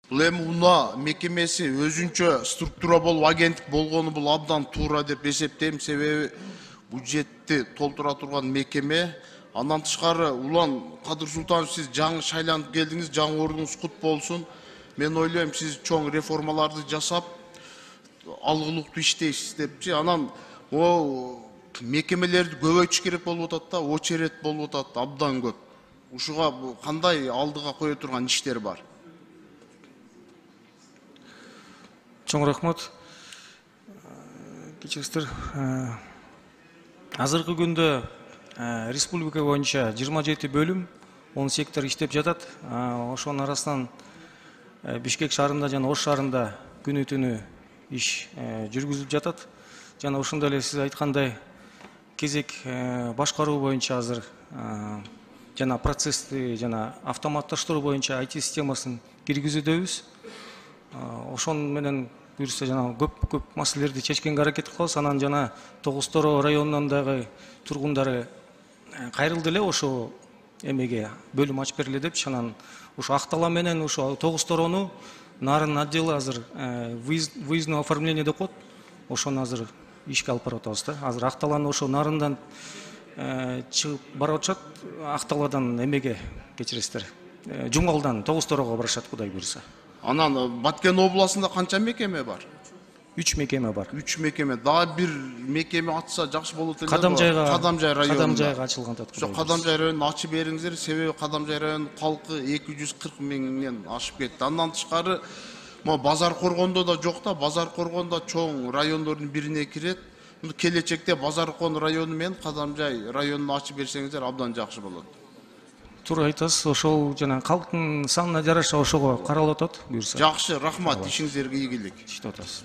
Бул эми унаа мекемеси өзүнчө структура болуп агенттик болгону бул абдан туура деп эсептейм. Себеби бюджетти толтура турган мекеме. Андан тышкары улан Кадыр Султанович, сиз жаңы шайланып келдиңиз, жаңы ордуңуз кут болсун. Мен ойлойм, сиз чоң реформаларды жасап, алгылыктуу иштейсиз депчи. Анан о мекемелерди көбөйтүш керек болуп атат да, очерет болуп атат абдан көп. Ушуга кандай алдыга кое турган иштер бар? Чоң рахмат. Кечирсиздер. Азыркы күндө республика боюнча 27 бөлүм, 10 сектор иштеп жатат. Ошонун арасынан Бишкек шаарында жана Ош шаарында күнү түнү иш жүргүзүлүп жатат. Жана ошондой эле сиз айткандай кезек башкаруу боюнча азыр жана процессти жана автоматташтыруу боюнча IT системасын киргизүүдөбүз. Ошон менен буюрса жана көп маселелерди чечкенге аракет кылабыз. Анан жана Тогуз-Торо районунун дагы тургундары кайрылды эле ошо эмеге бөлүм ачып бергиле депчи. Анан ошо Актала менен ошо Тогуз-Торону нарын отделы азыр выездное оформление деп коет. Ошону азыр ишке алып барып атабыз да. Азыр Акталаны ошо нарындан чыгып барып атышат. Акталадан эмеге кечиресиздер. Жумгалдан Тогуз-Торого барышат, Кудай буйрса. Анан Баткен областында канча мекеме бар? 3 мекеме бар. 3 мекеме. Дагы бир мекеме ачса жакшы болот эле. Кадамжай районунда. Кадамжайга ачылган тат. Ошо Кадамжай районун ачып бериңиздер, себеби Кадамжай районунун калкы 240 миңден ашып кетти. Андан тышкары Базар Коргондо да жок да, Базар Коргондо чоң райондордун бирине кирет. Келечекте Базар Коргондо району менен Кадамжай районун ачып берсеңиздер абдан жакшы болот. Туура айтасыз, ошол жана калктын санына жараша ошого каралып атат буюрса. Жакшы, рахмат, ишиңиздерге ийгилик. Иштеп атасыз.